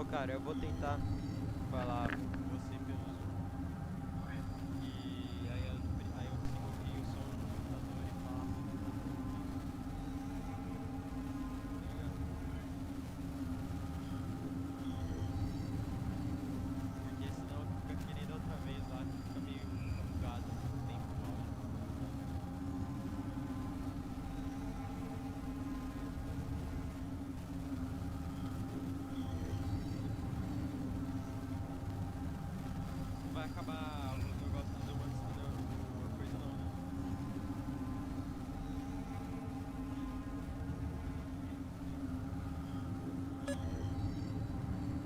cara, eu vou tentar falar com você pelo Zoom. E aí eu consigo ouvir o som do computador e falar pelo computador. Porque senão fica que nem da outra vez lá, que fica meio bugado o tempo do áudio. Não vai acabar o negócio do Zoom antes da coisa não, né?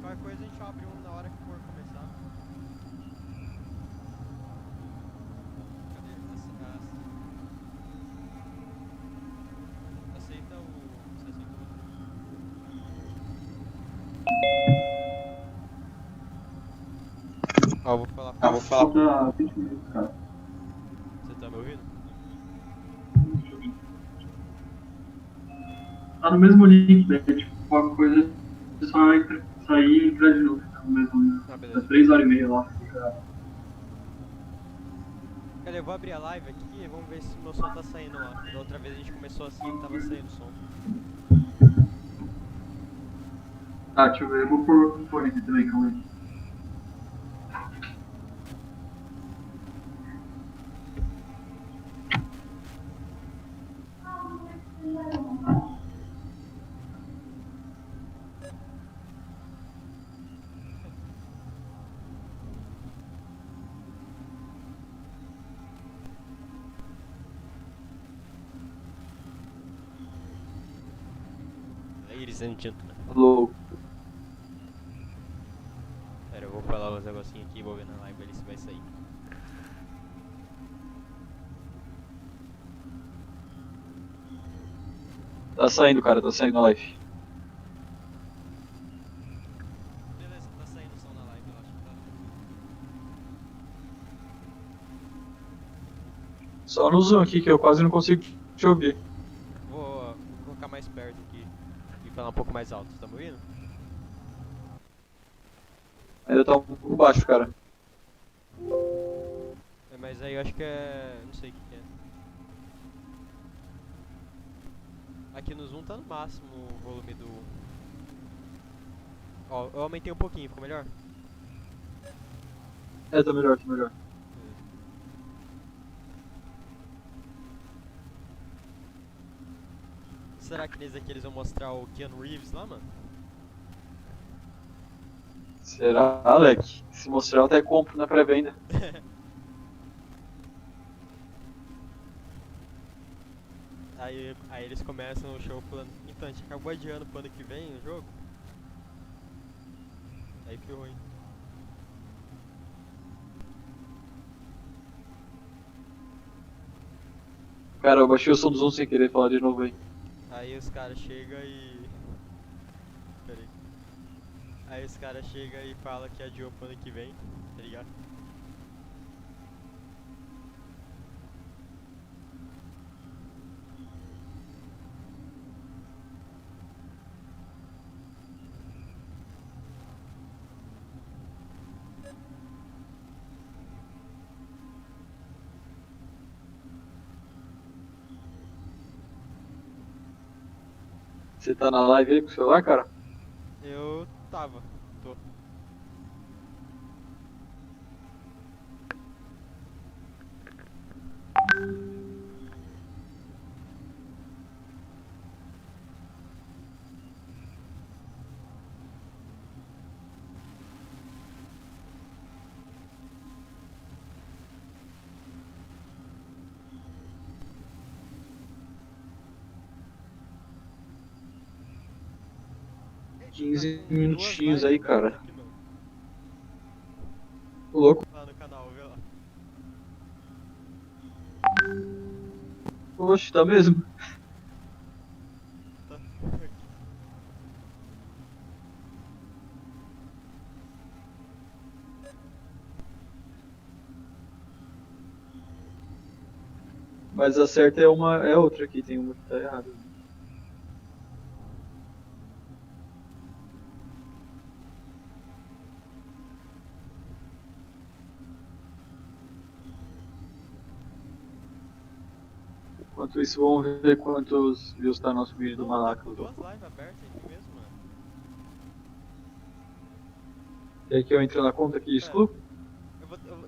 Qualquer coisa a gente abre um na hora que for começar. Cadê? Aceita o... Você aceita o outro? Ó, eu vou falar. Falta 20 minutos, cara. Você tá me ouvindo? Tá no mesmo link, né? Tipo, qualquer coisa é só sair e entrar de novo. Tá no mesmo. Ah, Tá beleza. 3h30 lá. Fica. Cadê? Eu vou abrir a live aqui e vamos ver se meu som tá saindo lá. Da outra vez a gente começou assim e tava saindo som. Ah, deixa eu ver. Eu vou pôr o fone aqui também, calma aí. Ladies and gentlemen. Alô. Pera, eu vou falar uns negocinhos aqui e vou ver na live ali se vai sair. Tá saindo, cara. Tá saindo na live. Beleza, tá saindo som na live, eu acho que tá. Só no Zoom aqui que eu quase não consigo te ouvir. Vou colocar mais perto aqui e falar um pouco mais alto, tá me ouvindo? Ainda tá um pouco baixo, cara. É, mas aí eu acho que é... não sei o que é. Aqui no Zoom tá no máximo o volume do... Ó, eu aumentei um pouquinho, ficou melhor? É, tá melhor, tá melhor. Será que nesse aqui eles vão mostrar o Keanu Reeves lá, mano? Será, Alec? Se mostrar, eu até compro na pré-venda. Aí eles começam o show falando, então a gente acabou adiando pro ano que vem o jogo. Aí ferrou, hein? Cara, eu baixei o som do Zoom sem querer falar de novo aí. Aí os caras chegam e... Pera aí. Aí os caras chegam e falam que adiou pro ano que vem, tá ligado? Você tá na live aí com o celular, cara? Eu tava, tô. Tá 15 com minutinhos 2 aí, lives abertas cara. aqui, mano. Ô, louco. Lá no canal, vê lá. Oxe, tá mesmo? Tá. Mas a certa é uma, é outra aqui, tem uma que tá errada. Enquanto isso, vamos ver quantos views tá nosso vídeo do Tá Malaca. com duas lives abertas aqui mesmo, mano. Quer que eu entre na conta aqui e excluo?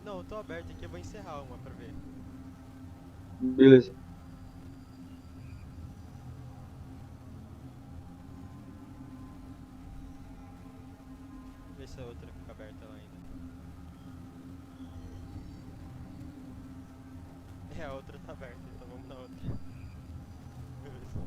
Não, eu tô aberto aqui, eu vou encerrar uma pra ver. Beleza. Ver se a outra fica aberta lá ainda. A outra tá aberta, então vamos na outra. Beleza.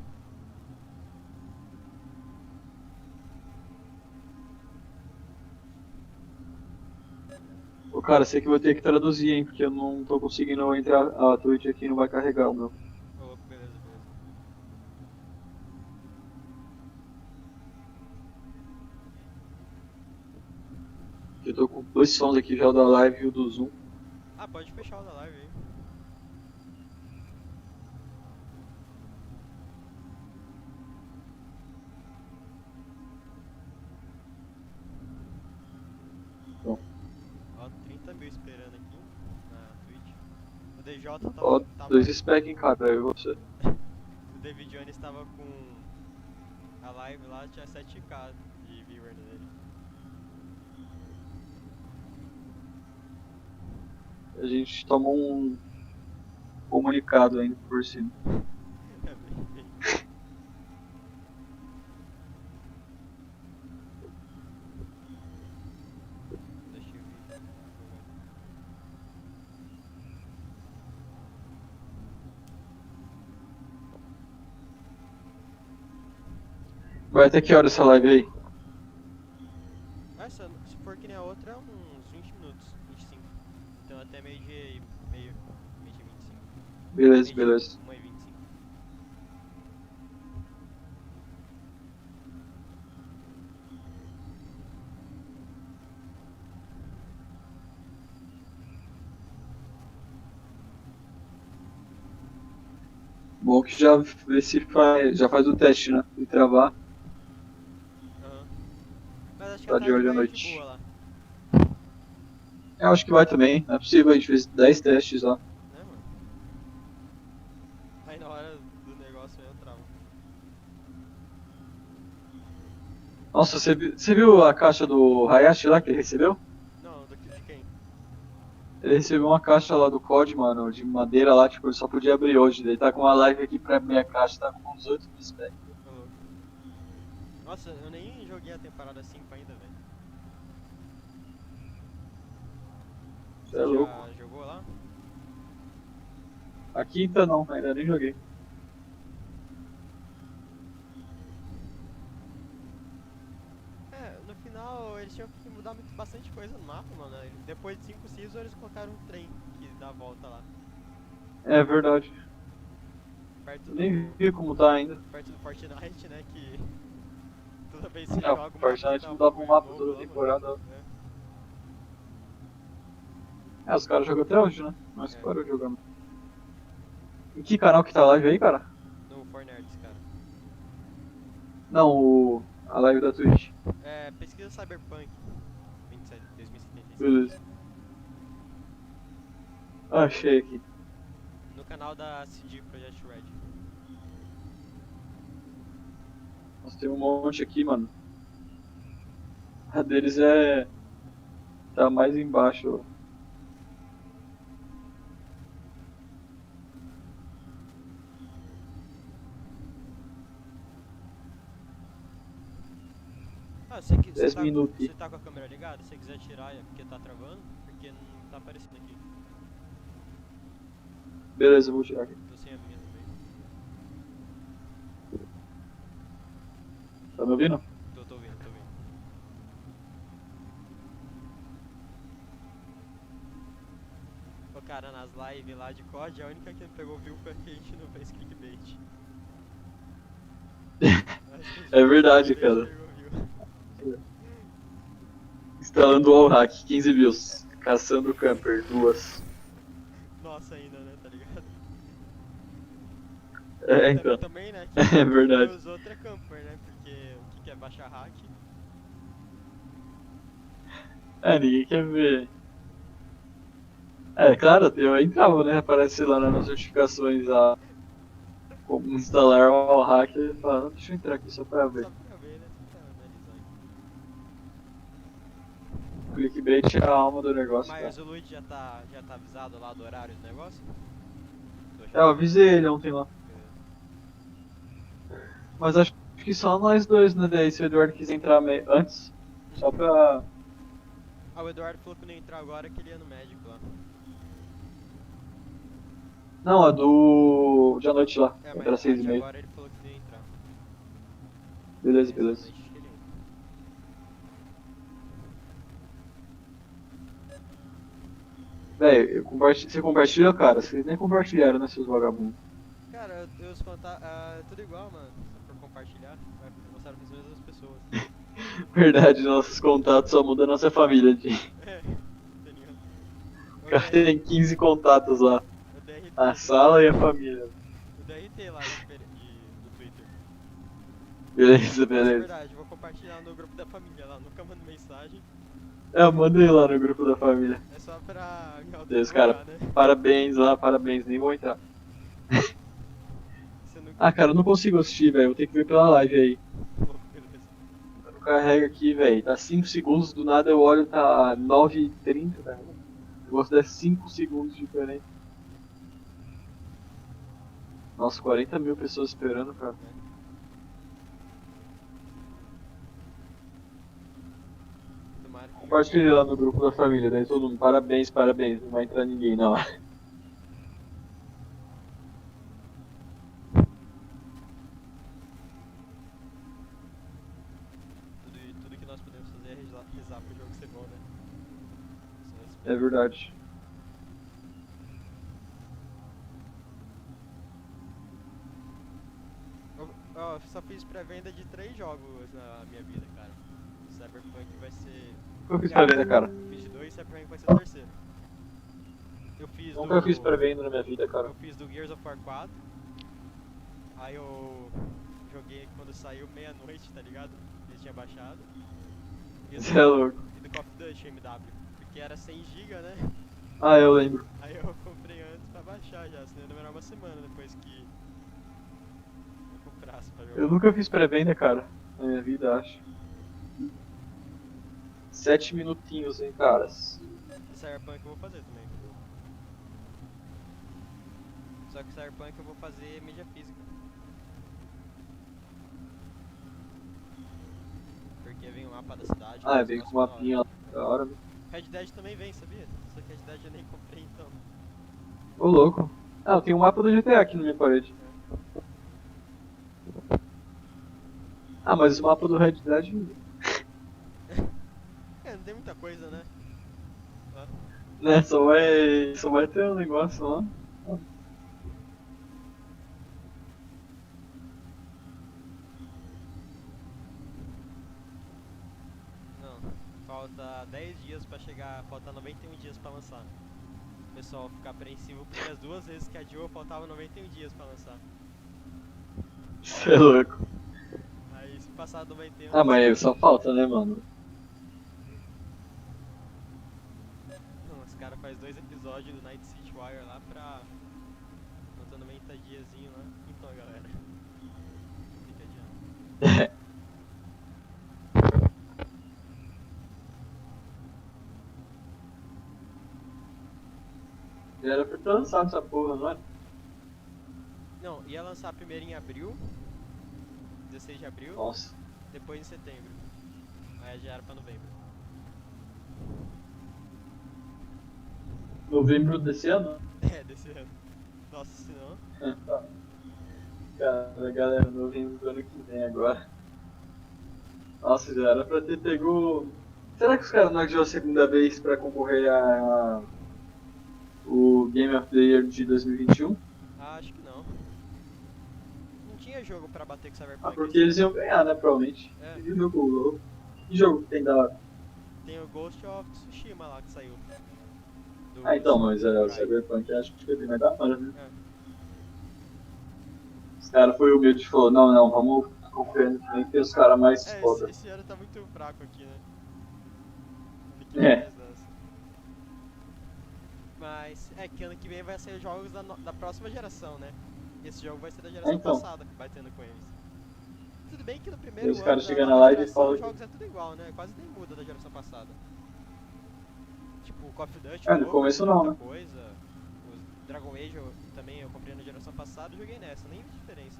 Ô, cara, sei que eu vou ter que traduzir, hein, porque eu não tô conseguindo entrar, a Twitch aqui não vai carregar o meu. Oh, beleza, beleza. Eu tô com dois sons aqui já, o da live e o do Zoom. Ah, pode fechar o da live aí. Bom. Ó, 30 mil esperando aqui na Twitch. O DJ tava... Ó, dois spec, hein, cara, eu e você. O David Jones tava com a live lá, tinha 7k de viewer dele. A gente tomou um comunicado ainda por cima. É bem. Deixa eu ver. Vai até que hora essa live aí? Essa, se for que nem a outra, é uns 20 minutos, 25. Então até meio-dia e meio-dia e 25. Beleza, beleza. 1h25. Bom que já vê se faz, já faz o teste, né? De travar. Aham. Mas acho que Tá a de tarde olho à vai noite. de boa lá, Eu acho que vai também, não é possível, a gente fez 10 testes lá. né, mano? Aí na hora do negócio eu travo. Nossa, você viu a caixa do Hayashi lá que ele recebeu? Não, de quem? Ele recebeu uma caixa lá do COD, mano, de madeira lá, tipo, ele só podia abrir hoje. Ele tá com uma live aqui pra abrir a caixa, tá com uns 8 de spec. Ô, louco. Nossa, eu nem joguei a temporada 5 ainda, velho. Você é louco. Já jogou lá? A quinta não, ainda nem joguei. É, no final eles tinham que mudar bastante coisa no mapa, mano. Depois de 5 seasons eles colocaram um trem que dá a volta lá. É verdade. Perto Nem do, vi como tá ainda. perto do Fortnite, né, que toda vez que você É, o joga o Fortnite mapa mudava um mapa novo toda lá, temporada. mano. É, os caras jogam até hoje, né? Mas É. parou jogando. Em que canal que tá a live aí, cara? No Fortnite, cara. Não, a live da Twitch. É, pesquisa Cyberpunk 2077. Beleza. Achei aqui. No canal da CD Projekt Red. Nossa, tem um monte aqui, mano. A deles é... tá mais embaixo. Ah, você 10 minutos. você tá com a câmera ligada? Se você quiser tirar é porque tá travando, porque não tá aparecendo aqui. Beleza, eu vou tirar aqui. Tô sem a minha também. Tá me ouvindo? Tô ouvindo, tô ouvindo. Ô cara, nas lives lá de COD, a única que pegou view foi que a gente não fez clickbait. É verdade, cara. Instalando o wallhack, 15 views. Caçando o camper, 2. Nossa ainda, né, tá ligado? É, então. Também, né, É verdade. os outros é camper, né, porque o que é baixar hack? É, ninguém quer ver. É, claro, eu entrava, né? Aparece lá nas notificações a como instalar o hacker e fala, deixa eu entrar aqui só pra ver. Só pra ver, né? Só pra analisar aqui. Clickbait é a alma do negócio, Mas cara. o Luigi já tá avisado lá do horário do negócio? Eu avisei ele ontem lá. Mas acho que só nós dois, né? Daí se o Eduardo quiser entrar antes, só pra... Ah, o Eduardo falou que não ia entrar agora, que ele ia no médico lá. Não, é do... de à noite lá, É, entra às mas aqui 6h30. agora ele falou que não ia entrar. Beleza, Mas beleza. realmente acho que ele entra. Véi, você compartilha, cara? Vocês nem compartilharam, né, seus vagabundos? Cara, os contatos. É tudo igual, mano. Se for compartilhar, vai mostrar para as mesmas pessoas. Verdade, nossos contatos só mudam a nossa família, de... É, tá ligado? O cara tem 15 contatos lá. O DRT, A sala e a família. o DRT lá do Twitter. Beleza, Mas é beleza. verdade, vou compartilhar no grupo da família lá. Nunca mando mensagem. Eu mandei lá no grupo da família. É só pra me Deus, cara, autodivulgar, né? parabéns lá, parabéns, nem vou entrar. Você não... Ah, cara, eu não consigo assistir, velho, vou ter que ver pela live aí. Beleza. Eu não carrego aqui, velho, tá 5 segundos, do nada eu olho, tá 9h30, velho. Eu gosto de 5 segundos de diferença. Nossa, 40 mil pessoas esperando, cara. Tomara que... Compartilhe lá no grupo da família, daí todo mundo, parabéns, parabéns, não vai entrar ninguém não. Tudo que nós podemos fazer é rezar pro jogo ser bom, né? É verdade. Eu só fiz pré-venda de 3 jogos na minha vida, cara. Cyberpunk vai ser... Eu fiz pré-venda, cara. Fiz de 2 e Cyberpunk vai ser o terceiro. Eu fiz Nunca fiz pré-venda na minha vida, cara. Eu fiz do Gears of War 4. Aí eu joguei quando saiu meia-noite, tá ligado? Ele tinha baixado. Você é louco. E do Call of Duty MW. Porque era 100 GB, né? Ah, eu lembro. Aí eu comprei antes pra baixar já, senão ia demorar uma semana depois que eu comprasse pra jogar. Eu nunca fiz pré-venda, cara, na minha vida, acho. 7 minutinhos, hein, caras. E Cyberpunk eu vou fazer também. Só que Cyberpunk eu vou fazer mídia física. Porque vem o mapa da cidade. Ah, vem com uma mapinha lá da hora, né? Red Dead também vem, sabia? Só que Red Dead eu nem comprei então. Ô, louco. Ah, eu tenho um mapa do GTA aqui na minha parede. Ah, mas o mapa do Red Dead... É, não tem muita coisa, né? Ó. Né, só vai ter um negócio lá. Não, falta 10 dias pra chegar, falta 91 dias pra lançar. O pessoal fica apreensivo porque as 2 vezes que adiou faltava 91 dias pra lançar. Você é louco. Aí se passar 91... Ah, mas só falta, né, mano? Não, os caras fazem 2 episódios do Night City Wire lá pra... Falta 90 diazinho lá. Então, galera, fica adiante. Já era pra ter lançado essa porra, não é? Não, ia lançar primeiro em abril, 16 de abril, Nossa. depois em setembro. Aí já era pra novembro. Novembro desse ano? É, desse ano. Nossa, senão... Tá. Cara, galera, novembro do ano que vem agora. Nossa, já era pra ter pego... Será que os caras não adiou a segunda vez pra concorrer a... o Game of the Year de 2021? Ah, acho que não. Não tinha jogo pra bater com Cyberpunk. Ah, porque eles iam ganhar, né, provavelmente. É. Que jogo, que jogo que tem da hora? Tem o Ghost of Tsushima lá que saiu. Do Ah, então, mas o Samurai. Cyberpunk acho que foi bem mais da hora, né? É. Os caras foi humilde e falou, não, vamos concorrendo também, que tem os caras mais É, foda. esse ano tá muito fraco aqui, né? Ano que É. vem mais dança. Mas é que ano que vem vai ser jogos da próxima geração, né? esse jogo vai ser da geração Então. passada, que vai tendo com eles. Tudo bem que no E primeiro os ano caras da chegam na nova live e geração, falam os que- jogos é tudo igual, né? Quase nem muda da geração passada. Tipo, o Call of Duty, É, o no WoW, começo muita não, né? coisa. O Dragon Age também eu comprei na geração passada e joguei nessa, nem vi diferença.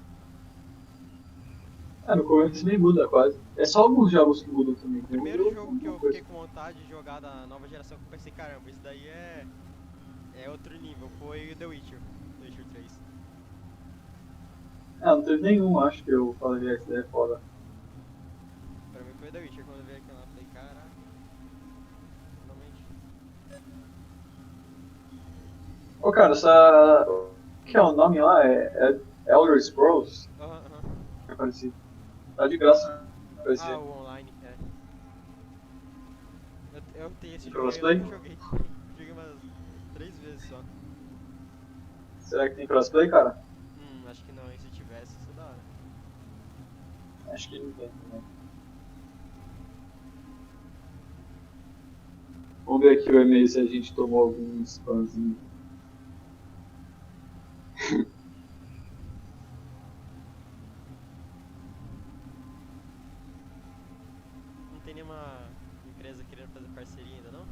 É, no começo nem muda quase. É só alguns jogos que mudam também. O primeiro jogo que eu fiquei com vontade de jogar da nova geração, que eu pensei, caramba, isso daí é outro nível, foi o The Witcher 3. Não teve nenhum, acho que eu falei que esse daí é foda. Pra mim foi o The Witcher, quando eu vi aquilo lá, eu falei, caraca, realmente. Ô cara, essa. O que é o nome lá? É Elder Scrolls? Aham. É parecido. Tá de graça. Ah, Parecido. o online, é. Eu tenho esse E jogo aí, crossplay? eu nunca joguei. Joguei umas 3 vezes só. Será que tem crossplay, cara? Acho que não, e se tivesse, isso é da hora. Acho que não tem também. Vamos ver aqui o e-mail se a gente tomou algum spamzinho. Não tem nenhuma empresa querendo fazer parceria ainda, não?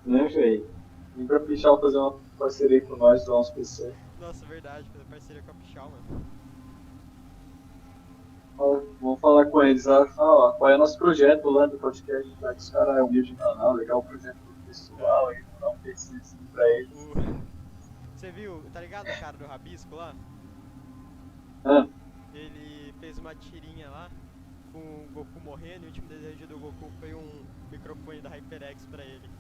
Né, véi? Vem pra Pichal fazer uma parceria com nós do nosso PC. Nossa, verdade, fazer parceria com a Pichal, mano. Vamos falar com eles lá, falar qual é o nosso projeto lá do podcast, já que os caras é humilde no canal, legal o projeto do pessoal, aí vou dar um PC assim pra eles. Você viu, tá ligado o cara do Rabisco lá? Ah, Ele fez uma tirinha lá com o Goku morrendo e o último desejo do Goku foi um microfone da HyperX pra ele.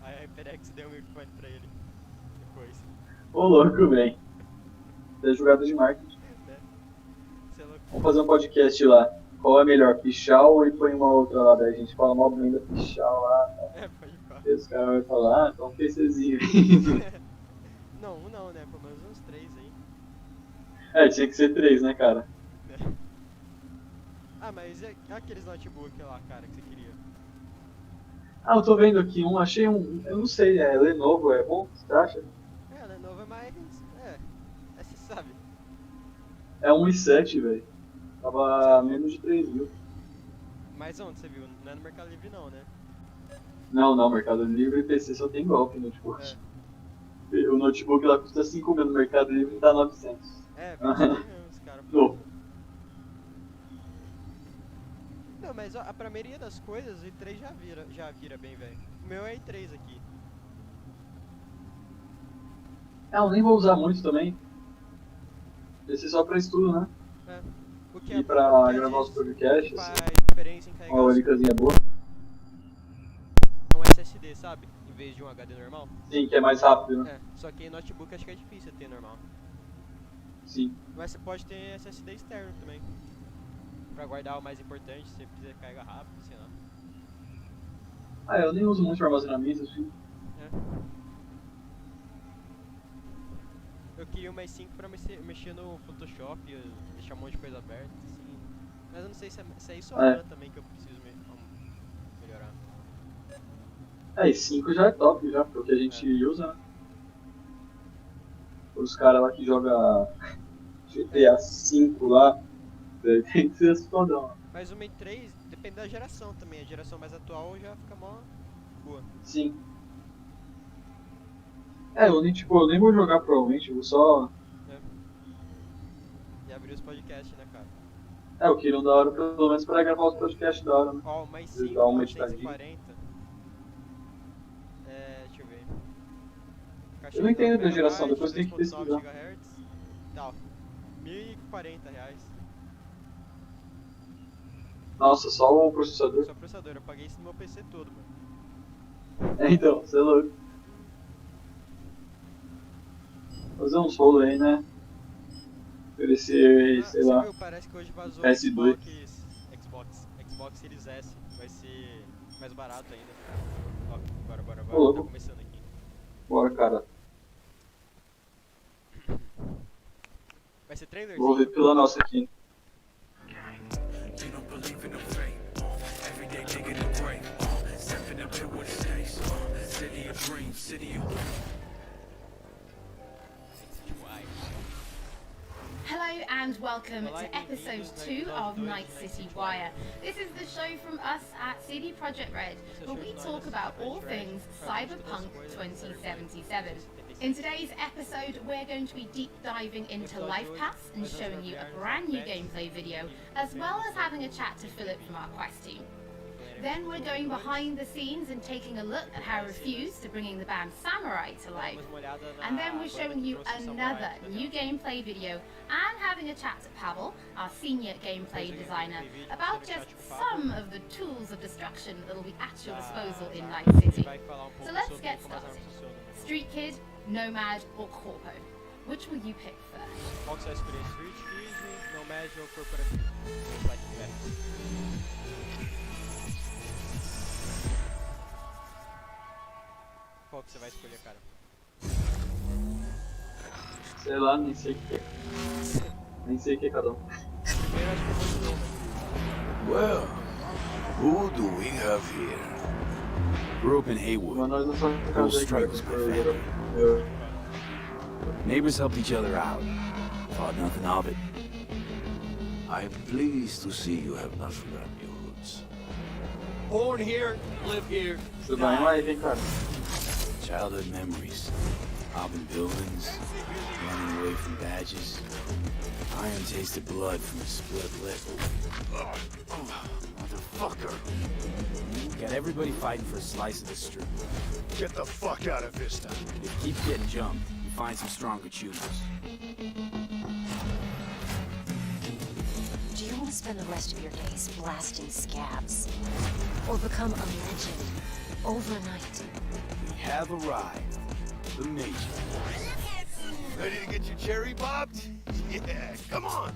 Aí a HyperX deu um microfone pra ele. Depois. ô louco, velho. Da jogada de marketing. Né? Você é louco. Vamos fazer um podcast lá. Qual é melhor, Pichal e põe uma outra lá, daí a gente fala mal bem da Pichal lá. Pode falar. E os caras vão falar, ah, então um PCzinho. Não, um não, né? Pelo menos uns 3 aí. É, tinha que ser 3, né, cara? Ah, mas é aqueles notebook lá, cara, que você queria? Ah, eu tô vendo aqui achei eu não sei, é Lenovo, é bom? Você acha? É, né? Novo é mais. Você sabe. É um i7, velho. Tava menos de 3 mil. Mas onde você viu? Não é no Mercado Livre não, né? Não, Mercado Livre e PC só tem golpe no notebook. O notebook lá custa 5 mil no Mercado Livre e tá 900. Bem mesmo, os caras. Novo. Não, mas ó, pra maioria das coisas, o i3 já vira bem, velho. O meu é i3 aqui. Eu nem vou usar muito também. PC só pra estudo, né? O que E pra bom, gravar os às vezes podcasts. faz diferença em carregar Uma um oricazinha boa. SSD, sabe? Em vez de um HD normal. Sim, que é mais rápido, né? Só que em notebook acho que é difícil ter normal. Sim. Mas você pode ter SSD externo também. Pra guardar o mais importante, se você precisa carregar rápido, sei lá. Ah, eu nem uso muito armazenamento, assim. Eu queria um mais 5 pra mexer no Photoshop, deixar um monte de coisa aberta, assim. Mas eu não sei se é isso ou RAM também que eu preciso melhorar. E 5 já é top, já, porque a gente usa, né? Os caras lá que jogam GTA 5 lá, tem que ser fodão. Mas o Mate 3 depende da geração também, a geração mais atual já fica mó boa. Sim. Eu nem vou jogar provavelmente, eu vou só... E abrir os podcasts, né, cara? Eu queria um da hora, pelo menos pra gravar os podcasts da hora, né? Ó, mais Eles 5, dão uma 940. Deixa eu ver. Eu não entendo da geração, MB, depois tem que 2.9 pesquisar. GHz. Tal. R$1.040. Nossa, só o processador. Só processador, eu paguei isso no meu PC todo, mano. Então, você é louco. Fazer uns rolos aí, né? Oferecer, sei você lá. viu? Parece que hoje vazou PS2. Xbox Series S. Vai ser mais barato ainda. Ó, bora. Ô, Tá começando aqui. Bora, cara. Vai ser trailer? Vou ver pela nossa aqui. Hello and welcome to episode 2 of Night City Wire. This is the show from us at CD Projekt Red, where we talk about all things Cyberpunk 2077. In today's episode, we're going to be deep diving into life paths and showing you a brand new gameplay video, as well as having a chat to Philip from our quest team. Then we're going behind the scenes and taking a look at how Refused to bringing the band Samurai to life. And then we're showing you another new gameplay video and having a chat to Pavel, our senior gameplay designer, about just some of the tools of destruction that will be at your disposal in Night City. So let's get started. Street Kid, Nomad or Corpo? Which will you pick first? Qual que você vai escolher? Street Kid, Nomad ou Corporativo? Qual que você vai escolher, cara? Sei lá, nem sei o que é. Nem sei o que é cada um. Primeiro acho que eu vou de Well, who do we have here? Grew up in Mas Haywood. nós não somos Whole casos street was my family. Neighbors helped each other out. Thought nothing of it. I'm pleased to see you have not forgotten your roots. Born here, live here. Você vai em live, hein, cara? Childhood memories. Robbing buildings. Running away from badges. Iron tasted blood from a split lip. Motherfucker. Got everybody fighting for a slice of the strip. Get the fuck out of Vista. If you keep getting jumped, you find some stronger choosers. Do you want to spend the rest of your days blasting scabs? Or become a legend overnight? We have arrived. The Major. Ready to get your cherry popped? Yeah, come on.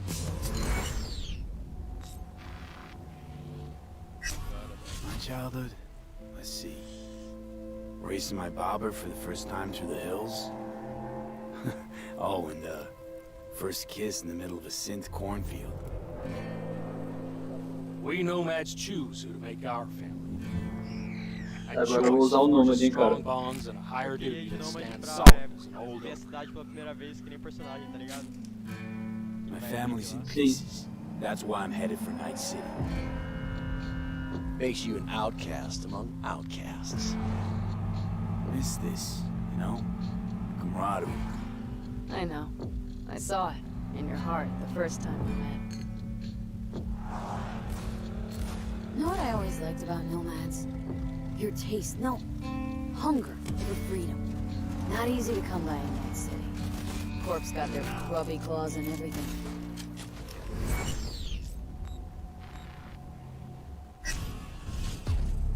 My childhood? Let's see. Racing my bobber for the first time through the hills? Oh, and first kiss in the middle of a synth cornfield. We nomads choose who to make our family. A Agora eu vou usar o choice nômade, forges hein, cara. strong bonds and a higher duty that Nomad stands pra solid as an old ver a oak. cidade pela primeira vez que nem personagem, tá ligado? My family's in pieces. That's why I'm headed for Night City. Makes you an outcast among outcasts. Miss this, you know? Camaraderie. I know. I saw it in your heart the first time we met. Know what I always liked about nomads? Your taste, no, hunger for freedom. Not easy to come by in Night City. Corp's got their grubby claws and everything.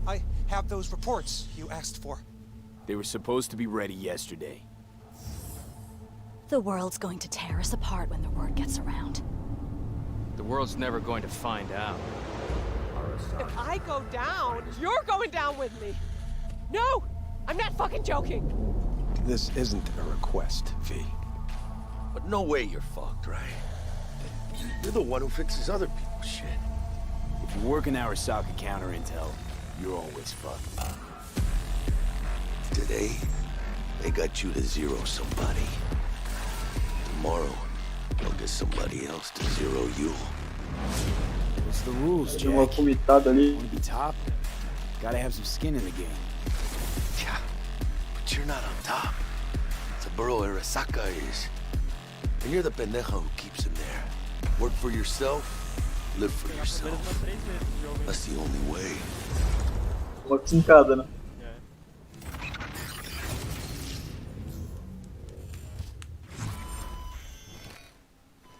I have those reports you asked for. They were supposed to be ready yesterday. The world's going to tear us apart when the word gets around. The world's never going to find out. If I go down, you're going down with me. No! I'm not fucking joking. This isn't a request, V. But no way you're fucked, right? You're the one who fixes other people's shit. If you're working Arasaka counter intel, you're always fucked. Today, they got you to zero somebody. Tomorrow, they'll get somebody else to zero you. What's the rules, Tem uma Jack? vomitada ali. Want to be top? Gotta have some skin in the game. Yeah, but you're not on top. Saburo Arasaka is. And you're the pendeja who keeps him there. Work for yourself, live for yourself. That's the only way. Uma quincada, né?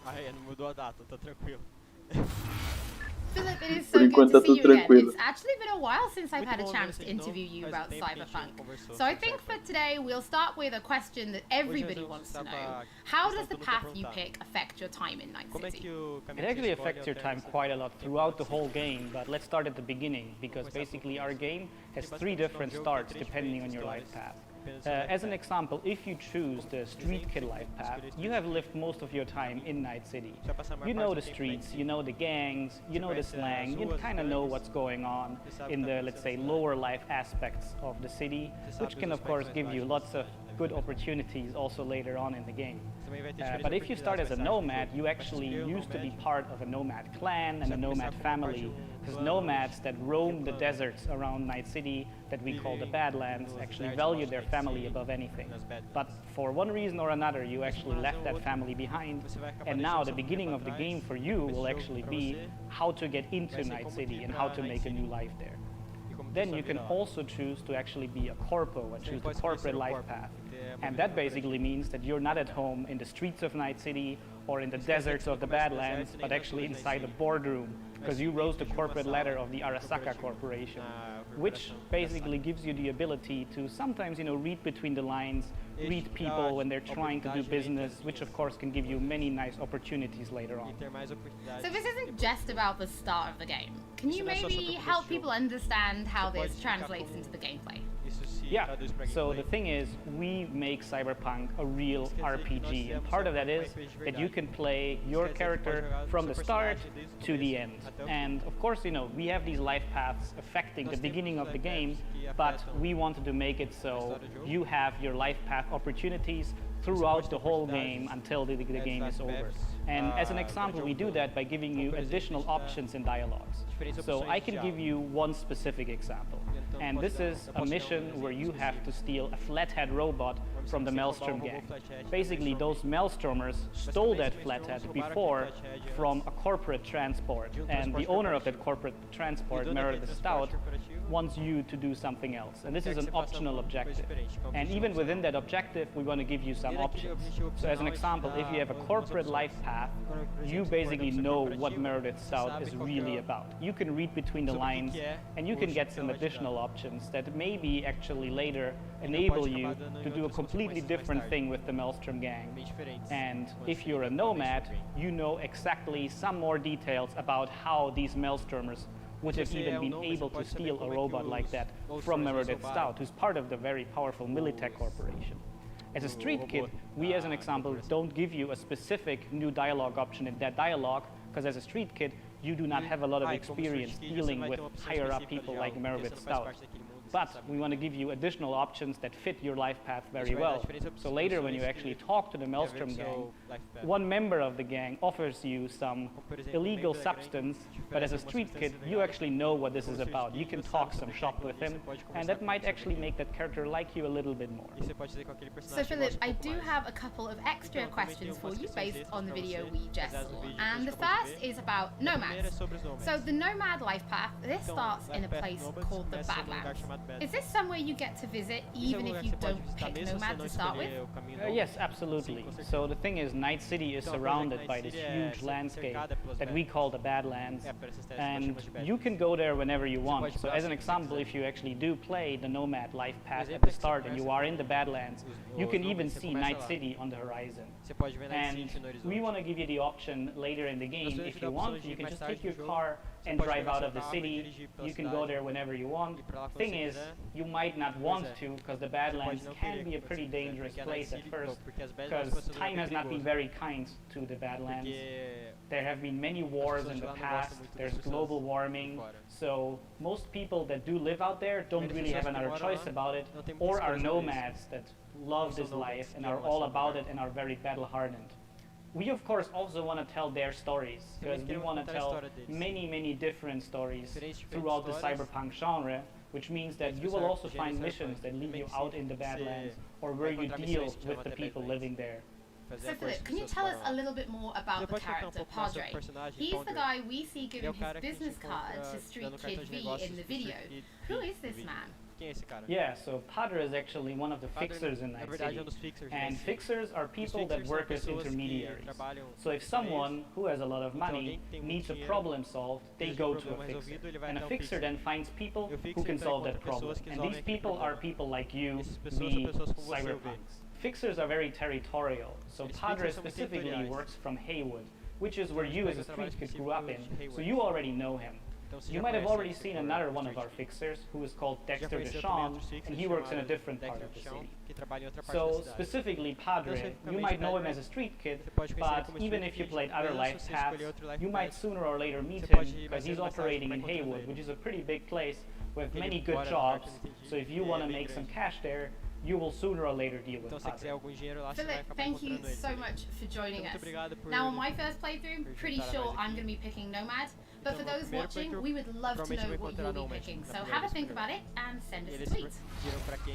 Ah, não mudou a data, tá tranquilo. Philip, it is Por so enquanto good tá to see tudo you again. tranquilo. It's actually been a while since I've had a Muito bom chance ver to vocês de novo. interview you Faz about tempo que a gente Cyberpunk. não conversou So I sobre think for Cyberpunk. today we'll start with a question that everybody Hoje wants to nós vamos know. começar How com a does the questão do path you perguntar. pick affect your time in Night Como é City? que o caminho It que actually você affects your escolhe time altera quite a você? lot throughout the whole game, but let's start at the beginning, because basically our game has 3 different starts depending on your life path. As an example, if you choose the Street Kid life path, you have lived most of your time in Night City. You know the streets, you know the gangs, you know the slang, you kind of know what's going on in the, let's say, lower life aspects of the city, which can of course give you lots of good opportunities also later on in the game. But if you start as a nomad, you actually used to be part of a nomad clan and a nomad family, because nomads that roam the deserts around Night City, that we call the Badlands, actually value their family above anything. But for one reason or another, you actually left that family behind, and now the beginning of the game for you will actually be how to get into Night City and how to make a new life there. Then you can also choose to actually be a corpo and choose the corporate life path. And that basically means that you're not at home in the streets of Night City or in the deserts of the Badlands, but actually inside the boardroom, because you rose the corporate ladder of the Arasaka Corporation, which basically gives you the ability to sometimes, read between the lines, read people when they're trying to do business, which of course can give you many nice opportunities later on. So this isn't just about the start of the game. Can you maybe help people understand how this translates into the gameplay? Yeah, so the thing is, we make Cyberpunk a real RPG, and part of that is that you can play your character from the start to the end. And of course, we have these life paths affecting the beginning of the game, but we wanted to make it so you have your life path opportunities throughout the whole game until the game is over. And as an example, we do that by giving you additional options in dialogues. So I can give you one specific example. And this is a mission where you have to steal a flathead robot from the Maelstrom gang. Basically, those Maelstromers stole that flathead before from a corporate transport. And the owner of that corporate transport, Meredith Stout, wants you to do something else. And this is an optional objective. And even within that objective, we want to give you some options. So as an example, if you have a corporate life path, you basically know what Meredith Stout is really about. You can read between the lines, and you can get some additional options that maybe actually later enable you to do a completely different thing with the Maelstrom gang. And if you're a nomad, you know exactly some more details about how these Maelstromers would have even been able to steal a robot like that from Meredith Stout, who's part of the very powerful Militech Corporation. As a street kid, we as an example don't give you a specific new dialogue option in that dialogue, because as a street kid, you do not have a lot of experience dealing with higher up people like Meredith Stout. But we want to give you additional options that fit your life path very well. So later when you actually talk to the Maelstrom gang, one member of the gang offers you some illegal substance, but as a street kid, you actually know what this is about. You can talk some shop with him, and that might actually make that character like you a little bit more. So Philip, I do have a couple of extra questions for you based on the video we just saw. And the first is about nomads. So the nomad life path, this starts in a place called the Badlands. Is this somewhere you get to visit even if you don't pick nomad to start with? Yes, absolutely. So the thing is, Night City is surrounded by this huge landscape that we call the Badlands, and you can go there whenever you want. So as an example, if you actually do play the nomad life path at the start and you are in the Badlands, you can even see Night City on the horizon. And we want to give you the option later in the game, if you want, you can just take your car and drive out of the city. You can go there whenever you want. Thing is, you might not want to, because the Badlands can be a pretty dangerous place at first, because time has not been very kind to the Badlands. There have been many wars in the past, there's global warming, so most people that do live out there don't really have another choice about it, or are nomads that love this life and are all about it and are very battle-hardened. We of course also want to tell their stories, because we want to tell many different stories throughout the cyberpunk genre, which means that you will also find missions that lead you out in the Badlands, or where you deal with the people living there. So Philip, can you tell us a little bit more about the character Padre? He's the guy we see giving his business card to Street Kid V in the video. Who is this man? Yeah, so Padre is actually one of the fixers in Night City, and fixers are people that work as intermediaries. So if someone who has a lot of money needs a problem solved, they go to a fixer, and a fixer then finds people who can solve that problem, and these people are people like you, me, cyberpunks. Fixers are very territorial, so Padre specifically works from Haywood, which is where you as a street kid grew up in, so you already know him. You might have already seen another one of our fixers, who is called Dexter Deshawn, and he works in a different part of the city. So specifically Padre, you might know him as a street kid, but even if you played other life paths, you might sooner or later meet him, because he's operating in Haywood, which is a pretty big place with many good jobs, so if you want to make some cash there, you will sooner or later deal with Então, se quiser others. algum engenheiro lá, você vai Philip, acabar thank you encontrando ele. so much for joining Muito us. obrigado por Now, on my first playthrough, pretty sure I'm going to be picking Nomad, but for those watching, we would love to know what you'll be picking, so have a think about it and send us a tweet.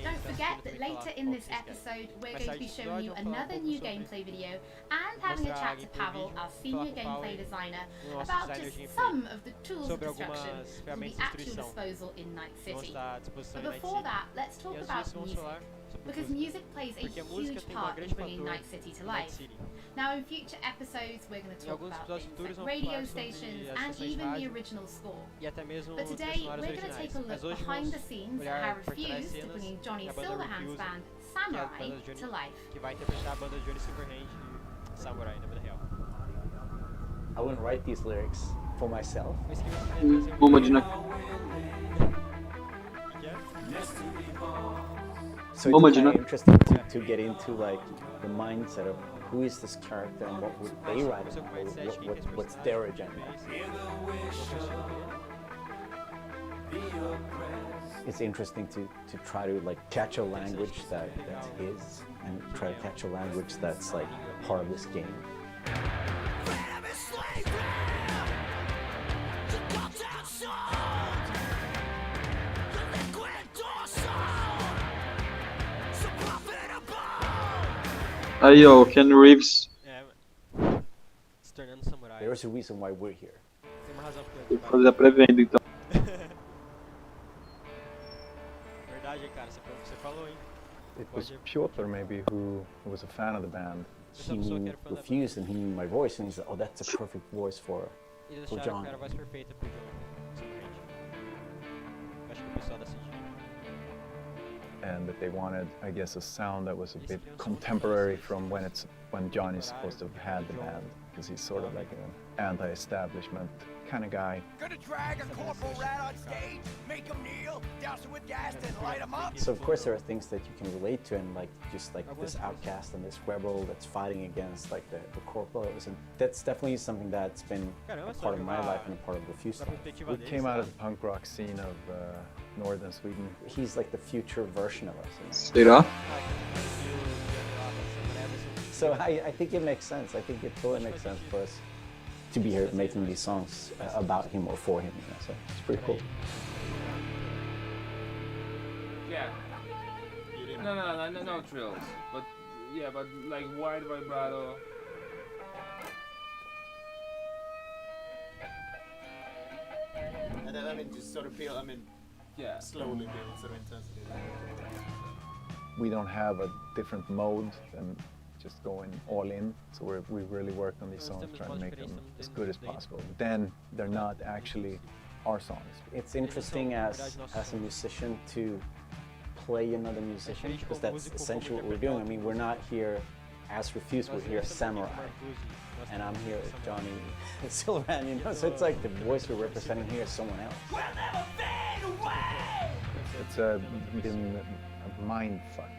Don't forget that later in this episode, we're going to be showing you another new gameplay video and having a chat to Pavel, our senior gameplay designer, about just some of the tools of destruction that will be at your disposal in Night City. But before that, let's talk about music, because music plays a huge part in bringing Night City to life. Now, in future episodes, we're going to talk about things like radio stations and even the original score. But today, we're going to take a look behind the scenes at how Refuse to bringing Johnny Silverhand's band Samurai to life. Que vai interpretar a banda Johnny Silverhand e Samurai na vida real. I wouldn't write these lyrics for myself. So it's kind of interesting to get into like the mindset of who is this character and what would they write about, what's their agenda. It's interesting to try to like catch a language that's his and try to catch a language that's like part of this game. Aí, ó, Ken Reeves. Se tornando samurai. There's a reason why we're here. Tem uma razão por Vou fazer a pré-venda então. Verdade, cara, você falou, hein? It was Piotr maybe who was a fan of the band. He knew Refused and he knew my voice and he said, oh, that's a perfect voice for John. Era a voz perfeita pro John. Acho que o pessoal da CD. And that they wanted, I guess, a sound that was a bit contemporary from when John is supposed to have had the band, because he's sort of like an anti-establishment kind of guy. Gonna drag a corporal rat on stage, make him kneel, douse him with gas, then light him up. So of course there are things that you can relate to, and like just like this outcast and this rebel that's fighting against like the corporals, and that's definitely something that's been a part of my life and a part of Refused life. We came out of the punk rock scene of northern Sweden. He's like the future version of us. Será? So I think it makes sense. I think it totally makes sense for us to be here making these songs about him or for him, you know, so it's pretty cool. Yeah. No trills. But yeah, but like wide vibrato. And then, I mean, just sort of build, yeah, slowly build sort of intensity. We don't have a different mode than just going all in, so we really worked on these songs, trying to make them as good as possible. Then they're not actually our songs. It's interesting as a musician to play another musician, because that's essentially what we're doing. I mean, we're not here as Refused, we're here as Samurai, and I'm here as Johnny Silverhand, you know, so it's like the voice we're representing here is someone else. We'll never fade away! It's been a mind fuck.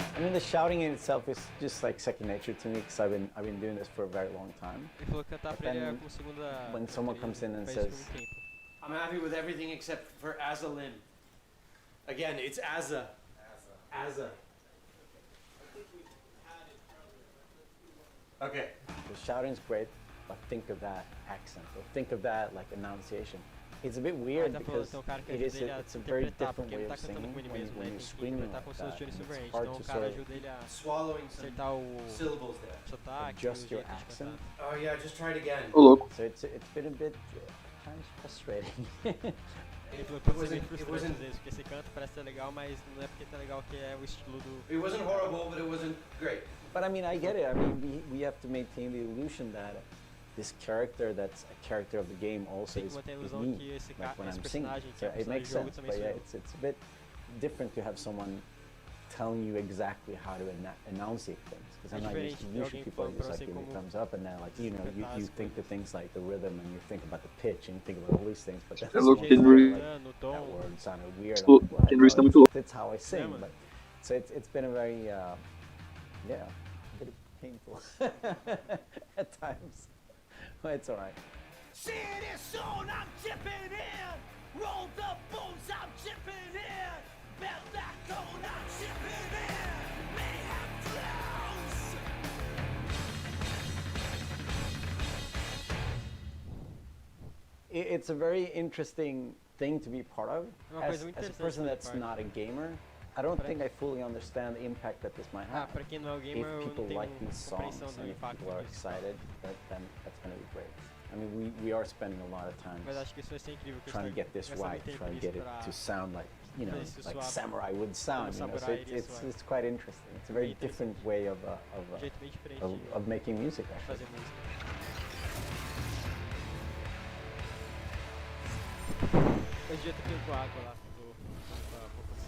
I mean, the shouting in itself is just like second nature to me, because I've been doing this for a very long time. But then when someone comes in and says, I'm happy with everything except for Azalin. Again, it's Azza. Azza. Okay. the shouting's great, but think of that accent, or think of that like enunciation. It's a bit weird because it's a very different way of singing when you're screaming like that. It's hard to sort of swallowing some syllables there. adjust your accent. Oh yeah, just try it again. So it's been a bit kind of frustrating. Ele falou que pode ser meio frustrante às vezes, porque esse canto parece ser legal, mas não é porque tá legal que é o estilo do... It wasn't horrible, but it wasn't great. But I mean, I get it. I mean, we have to maintain the illusion that this character that's a character of the game also is me, like when I'm singing. So it makes sense, but yeah, it's a bit different to have someone telling you exactly how to enunciate things. Because I'm not used to usually people are just like give me a thumbs up and then like you think the things like the rhythm and you think about the pitch and you think about all these things, but that's that word sounded weird. That's how I sing, but so it's been a very yeah, a bit painful at times, but it's alright. See this soon, I'm chipping in. Roll the bones, I'm chipping in. Belt that cone, I'm chipping in. Mayhem clowns. It's a very interesting thing to be part of. As a person that's not a gamer, I don't think I fully understand the impact that this might have. If people like these songs and if people are excited, then that's going to be great. I mean, we are spending a lot of time trying to get this right, trying to get it to sound like, like samurai would sound, so it's quite interesting. It's a very different way of making music, actually.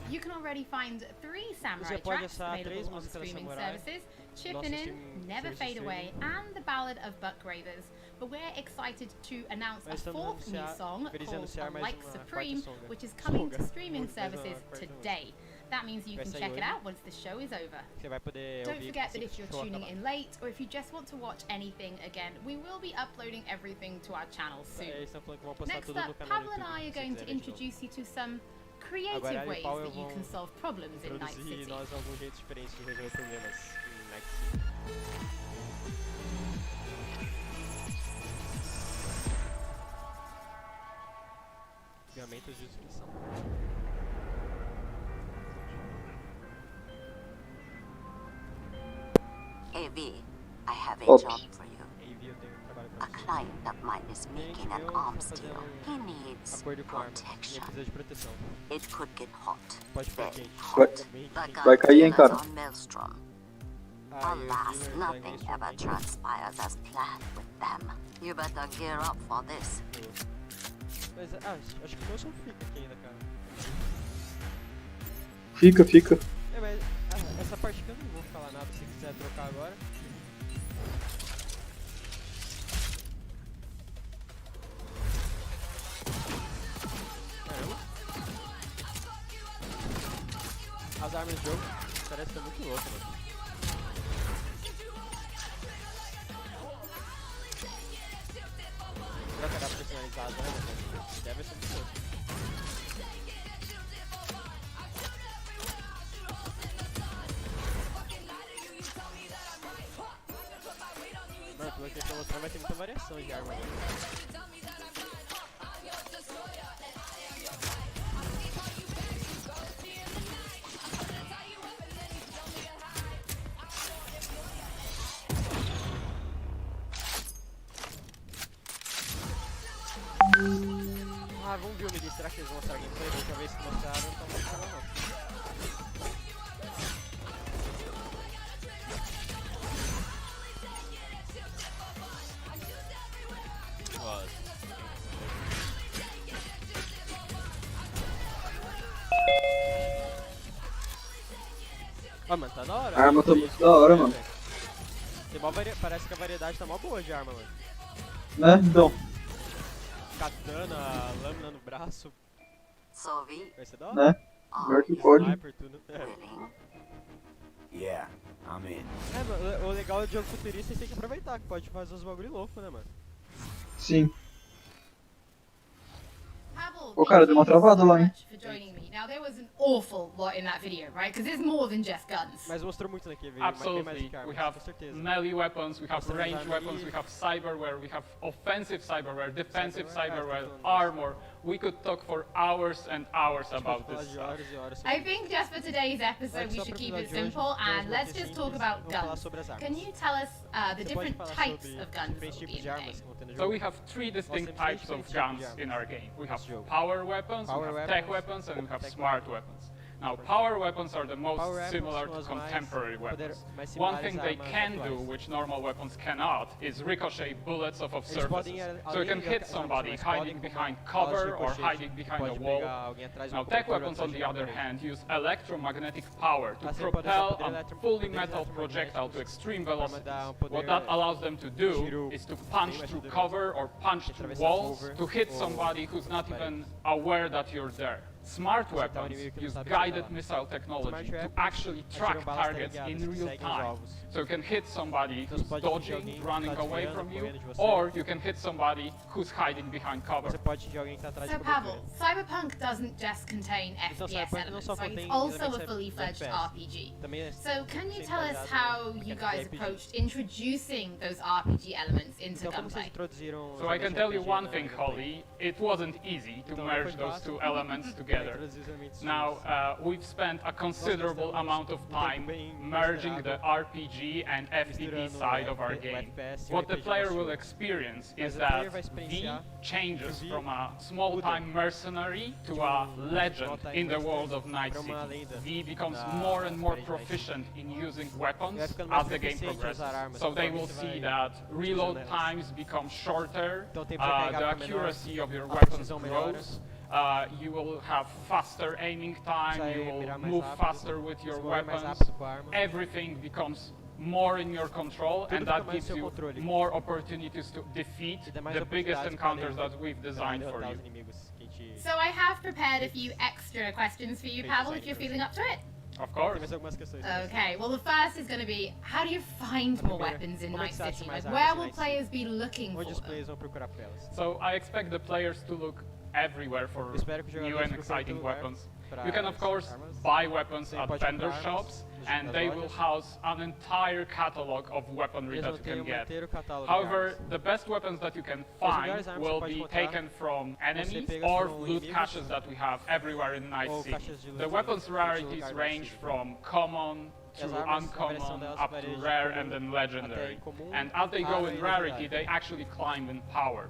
You can already find 3 samurai tracks available on streaming services: Chippin' In, Never Fade Away, and the Ballad of Buck Ravers. But we're excited to announce a 4th new song called Like Supreme, which is coming to streaming services today. That means you can check it out once the show is over. Don't forget that if you're tuning in late, or if you just want to watch anything again, we will be uploading everything to our channel soon. Next up, Pablo and I are going to introduce you to some creative ways that you can solve problems in Night City. Ferramentas de descrição. AV, I have a job for you. A client of mine is making an arms deal. He needs protection. It could get hot, very hot. The gun is on Maelstrom. Alas, nothing ever transpires as planned with them. You better gear up for this. Mas, acho que o meu som fica aqui ainda, cara. Fica. É, mas essa parte aqui eu não vou falar nada se quiser trocar agora. Caramba. As armas do jogo parecem ser muito loucas, mano. Será que dá personalizado, né, mano? Deve ser muito louco. Mano, pelo que eu tô mostrando, vai ter muita variação de arma, né? Ah, vamos ver o vídeo. Será que eles vão mostrar gameplay? Da última vez que mostraram, então não mostraram não. Ah, mano, tá da hora. A arma tá muito da hora, mano. Tem mó parece que a variedade tá mó boa de arma, mano. Né? Então. Katana, lâmina no braço. Vai ser da hora. Né? Melhor que pode. Sniper, tudo. Yeah, I'm in. É, mano, o legal de jogo futurista é que tem que aproveitar, que pode fazer uns bagulho louco, né, mano? Sim. Pô, cara, deu uma travada lá, hein? Now there was an awful lot in that video, right? Because it's more than just guns. Mas mostrou muito naquele vídeo. Absolutely. We have melee weapons, we have range weapons, we have cyberware, we have offensive cyberware, defensive cyberware, armor. We could talk for hours and hours about this stuff. I think just for today's episode, we should keep it simple and let's just talk about guns. Can you tell us the different types of guns that will be in the game? So we have 3 distinct types of guns in our game. We have power weapons, we have tech weapons, and we have smart weapons. Now, power weapons are the most similar to contemporary weapons. One thing they can do, which normal weapons cannot, is ricochet bullets off of surfaces. So you can hit somebody hiding behind cover or hiding behind a wall. Now, tech weapons, on the other hand, use electromagnetic power to propel a fully metal projectile to extreme velocities. What that allows them to do is to punch through cover or punch through walls to hit somebody who's not even aware that you're there. Smart weapons use guided missile technology to actually track targets in real time. So you can hit somebody who's dodging, running away from you, or you can hit somebody who's hiding behind cover. So Pavel, Cyberpunk doesn't just contain FPS elements, right? It's also a fully fledged RPG. So can you tell us how you guys approached introducing those RPG elements into gunplay? So I can tell you one thing, Holly, it wasn't easy to merge those two elements together. Now, we've spent a considerable amount of time merging the RPG and FTP side of our game. What the player will experience is that V changes from a small-time mercenary to a legend in the world of Night City. V becomes more and more proficient in using weapons as the game progresses. So they will see that reload times become shorter, the accuracy of your weapons grows, you will have faster aiming time, you will move faster with your weapons, everything becomes more in your control, and that gives you more opportunities to defeat the biggest encounters that we've designed for you. So I have prepared a few extra questions for you, Pavel, if you're feeling up to it. Of course. Okay, well the first is going to be, how do you find more weapons in Night City? Like, where will players be looking for them? So I expect the players to look everywhere for new and exciting weapons. You can of course buy weapons at vendor shops, and they will house an entire catalog of weaponry that you can get. However, the best weapons that you can find will be taken from enemies or loot caches that we have everywhere in Night City. The weapons rarities range from common to uncommon, up to rare, and then legendary. And as they go in rarity, they actually climb in power.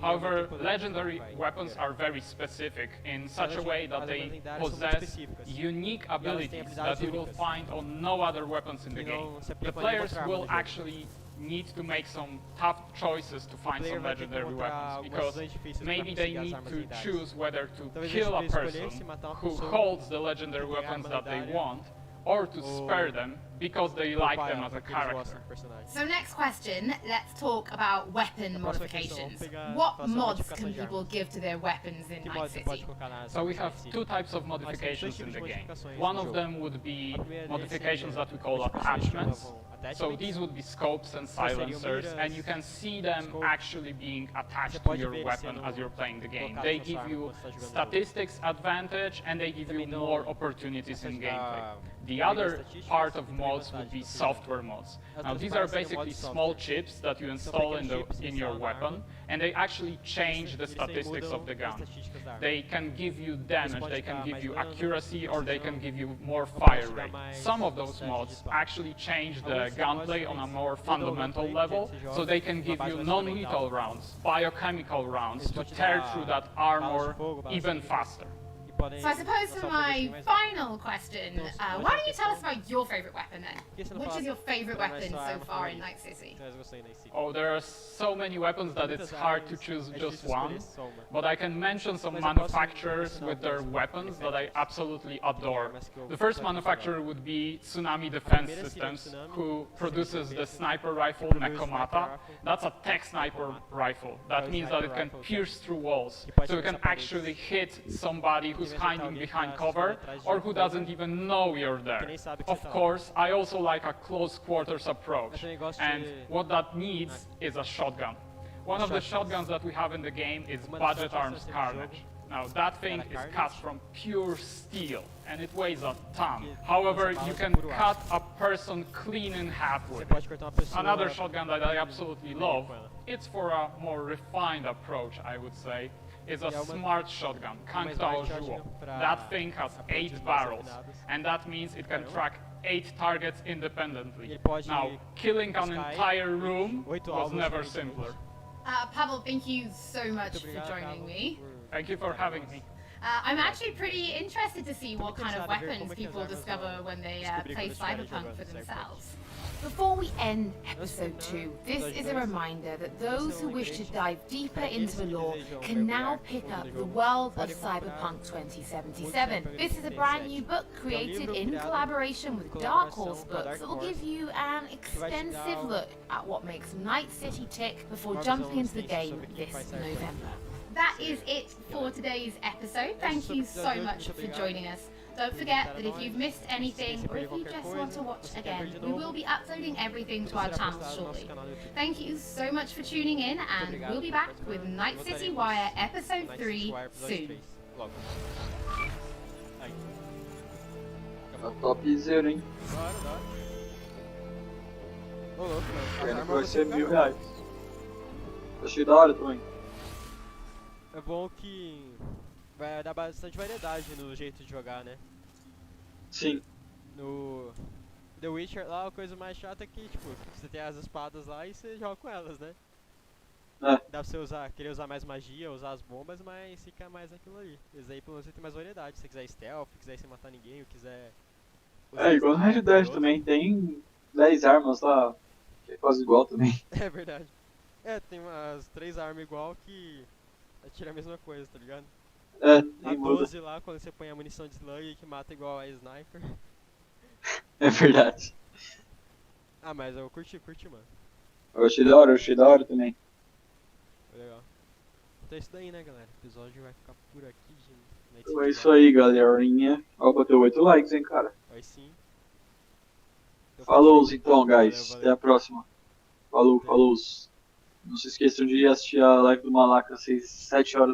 However, legendary weapons are very specific in such a way that they possess unique abilities that you will find on no other weapons in the game. The players will actually need to make some tough choices to find some legendary weapons, because maybe they need to choose whether to kill a person who holds the legendary weapons that they want, or to spare them because they like them as a character. So next question, let's talk about weapon modifications. What mods can people give to their weapons in Night City? So we have two types of modifications in the game. One of them would be modifications that we call attachments. So these would be scopes and silencers, and you can see them actually being attached to your weapon as you're playing the game. They give you statistics advantage, and they give you more opportunities in gameplay. The other part of mods would be software mods. Now these are basically small chips that you install in your weapon, and they actually change the statistics of the gun. They can give you damage, they can give you accuracy, or they can give you more fire rate. Some of those mods actually change the gunplay on a more fundamental level, so they can give you non-lethal rounds, biochemical rounds, to tear through that armor even faster. So I suppose for my final question, why don't you tell us about your favorite weapon then? Which is your favorite weapon so far in Night City? Oh, there are so many weapons that it's hard to choose just one, but I can mention some manufacturers with their weapons that I absolutely adore. The first manufacturer would be Tsunami Defense Systems, who produces the sniper rifle Nekomata. That's a tech sniper rifle. That means that it can pierce through walls, so you can actually hit somebody who's hiding behind cover, or who doesn't even know you're there. Of course, I also like a close quarters approach, and what that needs is a shotgun. One of the shotguns that we have in the game is Budget Arms Carnage. Now that thing is cast from pure steel, and it weighs a ton. However, you can cut a person clean in half with it. Another shotgun that I absolutely love, it's for a more refined approach, I would say, is a smart shotgun, Canal. That thing has 8 barrels, and that means it can track 8 targets independently. Now, killing an entire room was never simpler. Pavel, thank you so much for joining me. Thank you for having me. I'm actually pretty interested to see what kind of weapons people discover when they play Cyberpunk for themselves. Before we end episode 2, this is a reminder that those who wish to dive deeper into the lore can now pick up The World of Cyberpunk 2077. This is a brand new book created in collaboration with Dark Horse Books that will give you an extensive look at what makes Night City tick before jumping into the game this November. That is it for today's episode. Thank you so much for joining us. Don't forget that if you've missed anything or if you just want to watch again, we will be uploading everything to our channel shortly. Thank you so much for tuning in, and we'll be back with Night City Wire Episode 3 soon. Tá topzera, hein? Ô, louco, Pena que vai ser R$1.000. Achei da hora também. É bom que vai dar bastante variedade no jeito de jogar, né? Sim. No The Witcher lá, a coisa mais chata é que, tipo, você tem as espadas lá e você joga com elas, né? É. Dá pra você querer usar mais magia, usar as bombas, mas fica mais naquilo ali. Esse aí pelo menos você tem mais variedade. Se você quiser stealth, se quiser sem matar ninguém, ou quiser... É, igual no Red Dead também, tem 10 armas lá, que é quase igual também. É verdade. É, tem umas 3 armas igual que atira a mesma coisa, tá ligado? É, A nem muda. 12 lá, quando você põe a munição de slug que mata igual a sniper. É verdade. Ah, mas eu curti, mano. Eu achei da hora também. Legal. Então é isso daí, né, galera? O episódio vai ficar por aqui, gente. Então é isso aí, galerinha. Ó, bateu 8 likes, hein, cara. Vai sim. Falou, então, guys. Até a próxima. Falou. Não se esqueçam de assistir a live do Malaca às 7 horas